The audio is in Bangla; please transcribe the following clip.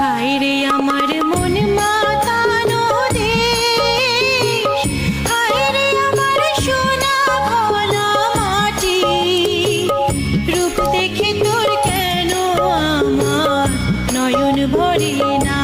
হায় রে আমার মন মাতানো দেশ, হায় রে আমার সোনা ভোলা মাটি। রূপ দেখে তোর কেন আমার নয়ন ভরে না।